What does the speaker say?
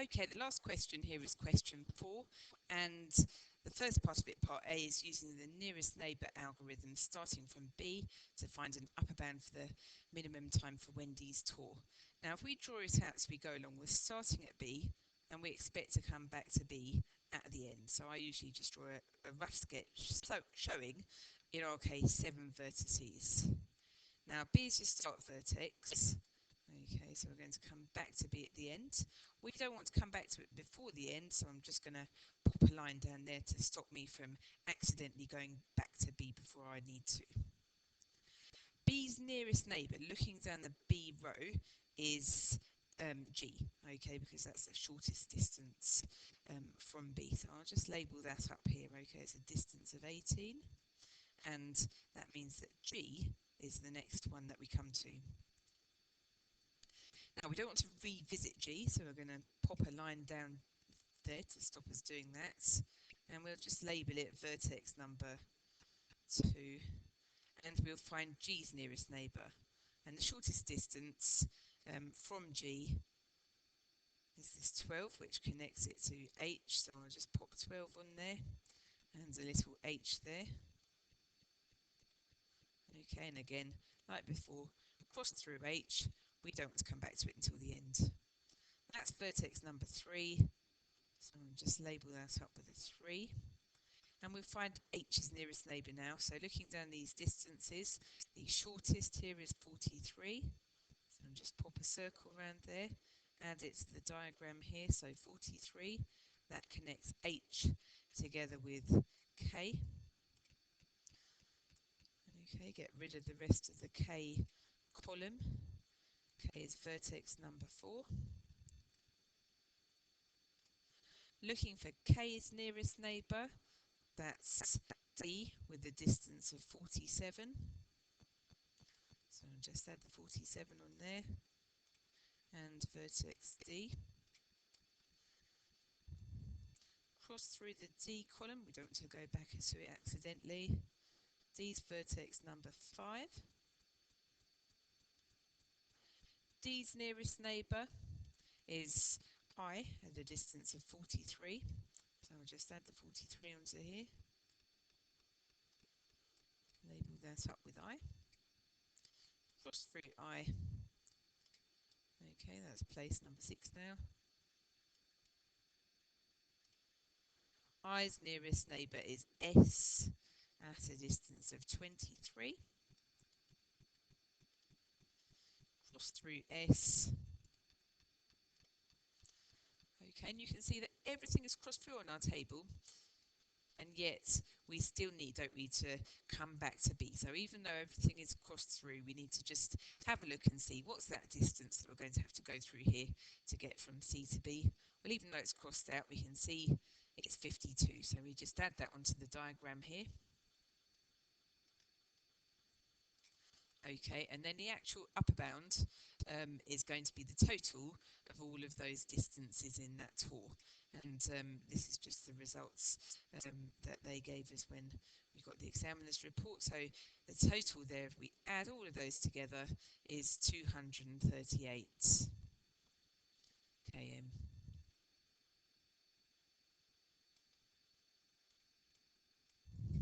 Okay, the last question here is question 4, and the first part of it, part A, is using the nearest neighbour algorithm starting from B to find an upper bound for the minimum time for Wendy's tour. Now, if we draw it out as we go along, we're starting at B and we expect to come back to B at the end. So I usually just draw a rough sketch showing, in our case, 7 vertices. Now, B is your start vertex. Okay, so we're going to come back to B at the end. We don't want to come back to it before the end, so I'm just going to pop a line down there to stop me from accidentally going back to B before I need to. B's nearest neighbour, looking down the B row, is G, okay, because that's the shortest distance from B. So I'll just label that up here, okay, it's a distance of 18, and that means that G is the next one that we come to. Now, we don't want to revisit G, so we're going to pop a line down there to stop us doing that. And we'll just label it vertex number 2. And we'll find G's nearest neighbour. And the shortest distance from G is this 12, which connects it to H. So I'll just pop 12 on there and a little H there. Okay, and again, like before, cross through H. We don't want to come back to it until the end. That's vertex number 3. So I'll just label that up with a 3. And we'll find H's nearest neighbour now. So looking down these distances, the shortest here is 43. So I'll just pop a circle around there, add it to the diagram here. So 43, that connects H together with K. Okay, get rid of the rest of the K column. K is vertex number 4. Looking for K's nearest neighbour, that's D with a distance of 47. So I'll just add the 47 on there and vertex D. Cross through the D column, we don't want to go back to it accidentally. D's vertex number 5. D's nearest neighbour is I at a distance of 43. So I'll just add the 43 onto here. Label that up with I. Cross through I. Okay, that's place number 6 now. I's nearest neighbour is S at a distance of 23. Cross through S. Okay, and you can see that everything is crossed through on our table, and yet we still need, don't we, to come back to B. So even though everything is crossed through, we need to just have a look and see what's that distance that we're going to have to go through here to get from C to B. Well, even though it's crossed out, we can see it's 52. So we just add that onto the diagram here. Okay, and then the actual upper bound is going to be the total of all of those distances in that tour. And this is just the results that they gave us when we got the examiner's report. So the total there, if we add all of those together, is 238 km.